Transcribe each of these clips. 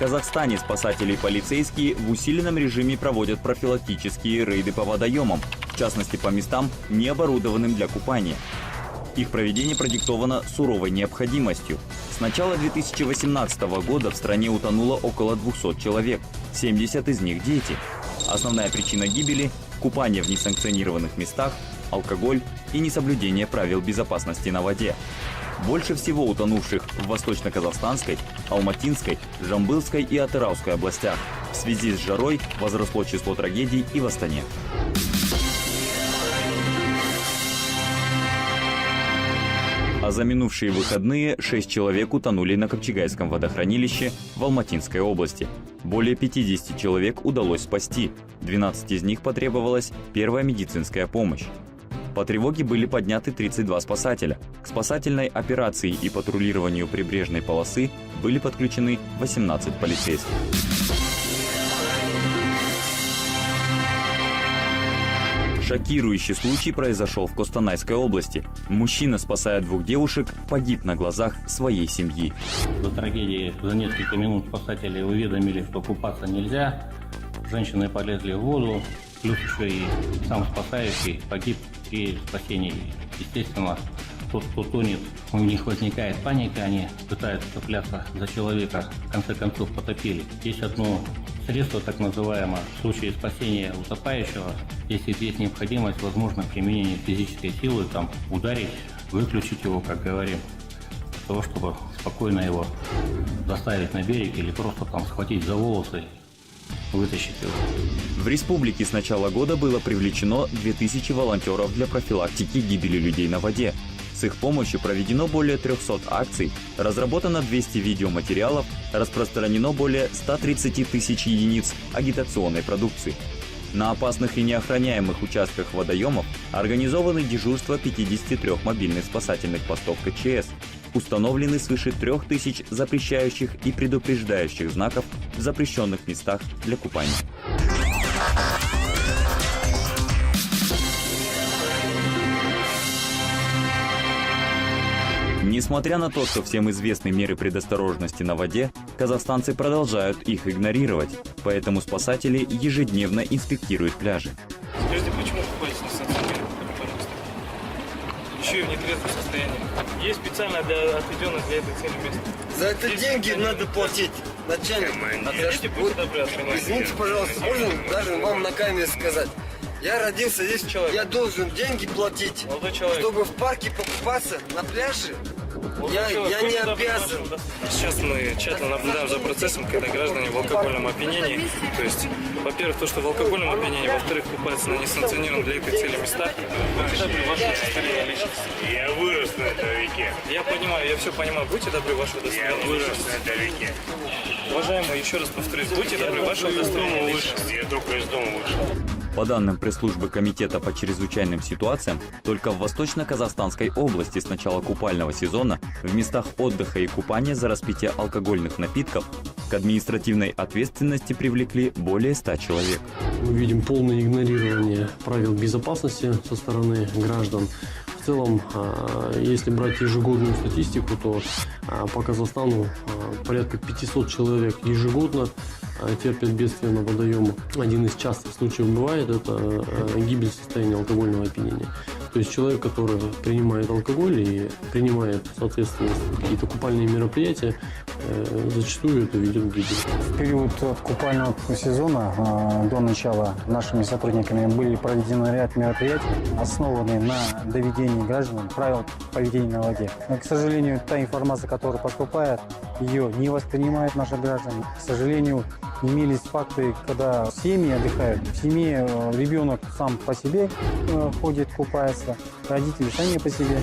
Казахстане спасатели и полицейские в усиленном режиме проводят профилактические рейды по водоемам, в частности по местам, не оборудованным для купания. Их проведение продиктовано суровой необходимостью. С начала 2018 года в стране утонуло около 200 человек, 70 из них дети. Основная причина гибели – купание в несанкционированных местах, алкоголь и несоблюдение правил безопасности на воде. Больше всего утонувших в Восточно-Казахстанской, Алматинской, Жамбылской и Атырауской областях. В связи с жарой возросло число трагедий и в Астане. А за минувшие выходные 6 человек утонули на Копчегайском водохранилище в Алматинской области. Более 50 человек удалось спасти, 12 из них потребовалась первая медицинская помощь. По тревоге были подняты 32 спасателя. К спасательной операции и патрулированию прибрежной полосы были подключены 18 полицейских. Шокирующий случай произошел в Костанайской области. Мужчина, спасая 2 девушек, погиб на глазах своей семьи. До трагедии за несколько минут спасатели уведомили, что купаться нельзя. Женщины полезли в воду, плюс еще и сам спасающий погиб при спасении. Естественно, тот, кто тонет, у них возникает паника, они пытаются цепляться за человека, в конце концов потопили. Есть одно средство, так называемое, в случае спасения утопающего, если есть необходимость, возможно, применение физической силы, там, ударить, выключить его, как говорим, для того, чтобы спокойно его доставить на берег или просто там схватить за волосы, вытащить его. В республике с начала года было привлечено 2000 волонтеров для профилактики гибели людей на воде. С их помощью проведено более 300 акций, разработано 200 видеоматериалов, распространено более 130 тысяч единиц агитационной продукции. На опасных и неохраняемых участках водоемов организованы дежурства 53 мобильных спасательных постов КЧС. Установлены свыше 3000 запрещающих и предупреждающих знаков в запрещенных местах для купания. Несмотря на то, что всем известны меры предосторожности на воде, казахстанцы продолжают их игнорировать. Поэтому спасатели ежедневно инспектируют пляжи. Скажите, почему купаетесь на санкционированном, пожалуйста? Еще и в нетрезвом состоянии. Есть специально отведенных для этой цели место. За это деньги надо платить. Начальник. Отдайте, будьте добры, Извините, пожалуйста, можно даже вам на камере сказать? Я родился здесь, человек. Я должен деньги платить, Молодой человек. чтобы в парке покупаться на пляже. Я не обязан. Сейчас мы тщательно наблюдаем за процессом, когда граждане в алкогольном опьянении. То есть, во-первых, то, что в алкогольном опьянении, во-вторых, купаются на несанкционированных для этой цели местах. Будьте добры, ваше удостоверение личности. Я вырос на этом реке. Я понимаю, я все понимаю. Будьте добры, ваше Я удостоверение вырос личности. на этой реке. Уважаемый, еще раз повторюсь, будьте добры, ваше удостоверение личности. Я только из дома вышел. По данным пресс-службы Комитета по чрезвычайным ситуациям, только в Восточно-Казахстанской области с начала купального сезона в местах отдыха и купания за распитие алкогольных напитков к административной ответственности привлекли более 100 человек. Мы видим полное игнорирование правил безопасности со стороны граждан. В целом, если брать ежегодную статистику, то по Казахстану порядка 500 человек ежегодно терпят бедствие на водоемах. Один из частых случаев бывает, это гибель в состоянии алкогольного опьянения. То есть человек, который принимает алкоголь и принимает, соответственно, какие-то купальные мероприятия, зачастую это ведет к гибели. В период купального сезона до начала нашими сотрудниками были проведены ряд мероприятий, основанные на доведении граждан правил поведения на воде. Но, к сожалению, та информация, которая поступает, ее не воспринимают наши граждане. К сожалению, имелись факты, когда семьи отдыхают. В семье ребенок сам по себе ходит, купается, родители сами по себе.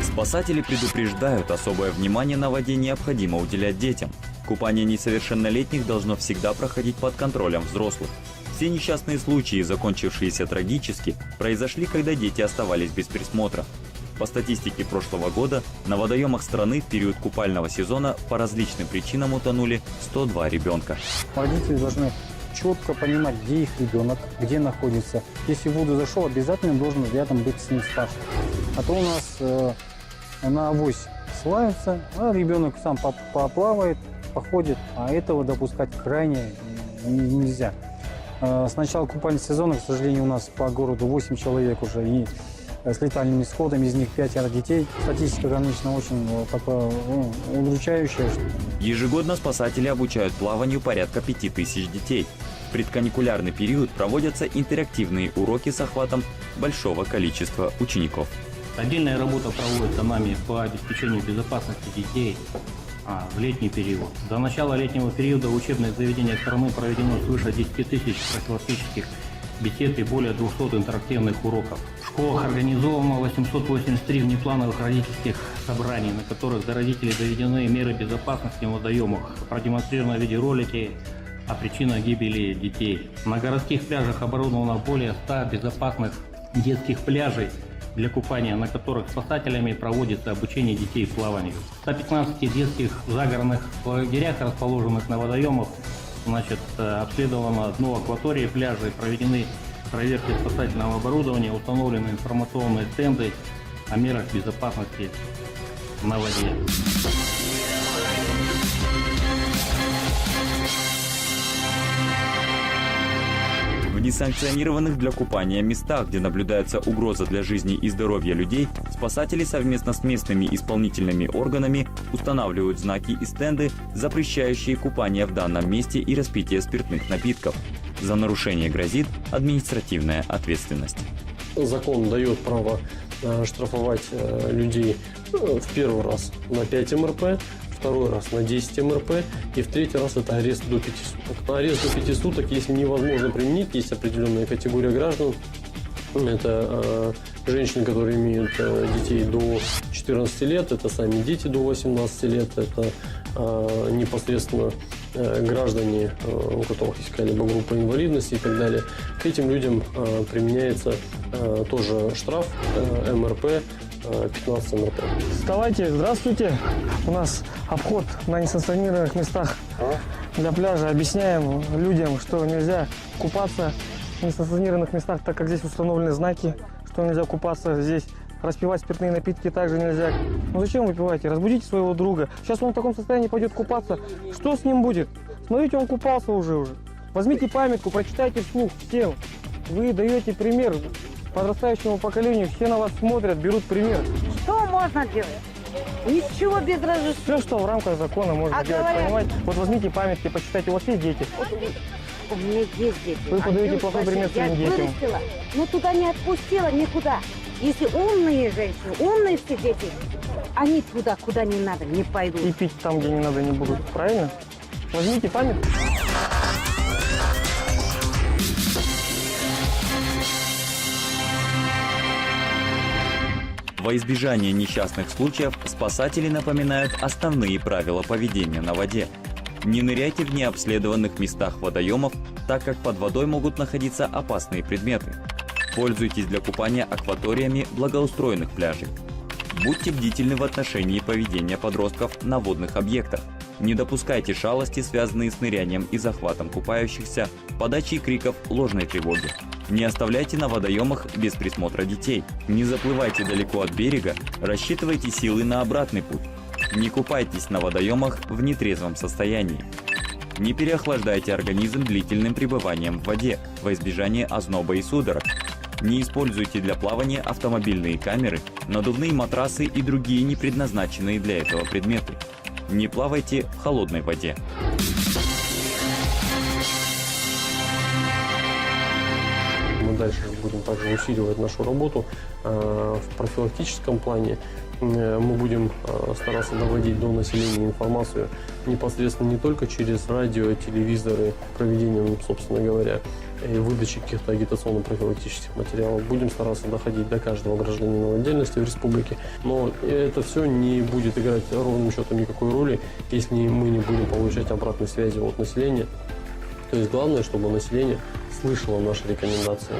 Спасатели предупреждают, особое внимание на воде необходимо уделять детям. Купание несовершеннолетних должно всегда проходить под контролем взрослых. Все несчастные случаи, закончившиеся трагически, произошли, когда дети оставались без присмотра. По статистике прошлого года на водоемах страны в период купального сезона по различным причинам утонули 102 ребенка. Родители должны четко понимать, где их ребенок, где находится. Если в воду зашел, обязательно должен рядом быть с ним старший. А то у нас на авось славится, а ребенок сам поплавает, походит, а этого допускать крайне нельзя. С начала купального сезона, к сожалению, у нас по городу 8 человек уже и с летальным исходом, из них 5 детей. Статистика, конечно, очень такая удручающая. Ежегодно спасатели обучают плаванию порядка 5000 детей. В предканикулярный период проводятся интерактивные уроки с охватом большого количества учеников. Отдельная работа проводится нами по обеспечению безопасности детей в летний период. До начала летнего периода в учебных заведениях страны проведено свыше 10 тысяч профилактических бесед и более 200 интерактивных уроков. В школах организовано 883 внеплановых родительских собраний, на которых до родителей доведены меры безопасности в водоемах, продемонстрированы видеоролики о причинах гибели детей. На городских пляжах оборудовано более 100 безопасных детских пляжей для купания, на которых спасателями проводится обучение детей плаванию. В 115 детских загородных лагерях, расположенных на водоемах, обследовано дно акватории пляжей, проведены проверки спасательного оборудования, установлены информационные стенды о мерах безопасности на воде. В несанкционированных для купания местах, где наблюдается угроза для жизни и здоровья людей, спасатели совместно с местными исполнительными органами устанавливают знаки и стенды, запрещающие купание в данном месте и распитие спиртных напитков. За нарушение грозит административная ответственность. Закон дает право штрафовать людей в первый раз на 5 МРП, второй раз на 10 МРП и в третий раз это арест до 5 суток. Арест до 5 суток, если невозможно применить, есть определенная категория граждан. Это женщины, которые имеют детей до 14 лет, это сами дети до 18 лет, это непосредственно граждане, у которых есть какая-либо группа инвалидности и так далее. К этим людям применяется тоже штраф МРП 15 МРП. Вставайте, здравствуйте. У нас обход на несанкционированных местах для пляжа. Объясняем людям, что нельзя купаться в несанкционированных местах, так как здесь установлены знаки, что нельзя купаться здесь. Распивать спиртные напитки также нельзя. Ну зачем вы пиваете? Разбудите своего друга. Сейчас он в таком состоянии пойдет купаться. Что с ним будет? Смотрите, он купался уже. Возьмите памятку, прочитайте вслух всем. Вы даете пример подрастающему поколению. Все на вас смотрят, берут пример. Что можно делать? Ничего без разрешения. Все, что в рамках закона можно делать, говорят, понимаете? Вот возьмите памятки, почитайте. У вас есть дети? У меня есть дети. Вы подаете плохой пример своим детям. Я вырастила, но туда не отпустила никуда. Если умные женщины, умные все дети, они туда, куда не надо, не пойдут. И пить там, где не надо, не будут. Правильно? Возьмите памятку. Во избежание несчастных случаев спасатели напоминают основные правила поведения на воде. Не ныряйте в необследованных местах водоемов, так как под водой могут находиться опасные предметы. Пользуйтесь для купания акваториями благоустроенных пляжей. Будьте бдительны в отношении поведения подростков на водных объектах. Не допускайте шалости, связанные с нырянием и захватом купающихся, подачей криков ложной тревоги. Не оставляйте на водоемах без присмотра детей. Не заплывайте далеко от берега, рассчитывайте силы на обратный путь. Не купайтесь на водоемах в нетрезвом состоянии. Не переохлаждайте организм длительным пребыванием в воде во избежание озноба и судорог. Не используйте для плавания автомобильные камеры, надувные матрасы и другие не предназначенные для этого предметы. Не плавайте в холодной воде. Мы дальше будем также усиливать нашу работу в профилактическом плане. Мы будем стараться доводить до населения информацию непосредственно не только через радио, телевизоры, проведением, собственно говоря, и выдачи каких-то агитационно-профилактических материалов. Будем стараться доходить до каждого гражданина в отдельности в республике. Но это все не будет играть ровным счетом никакой роли, если мы не будем получать обратной связи от населения. То есть главное, чтобы население слышало наши рекомендации.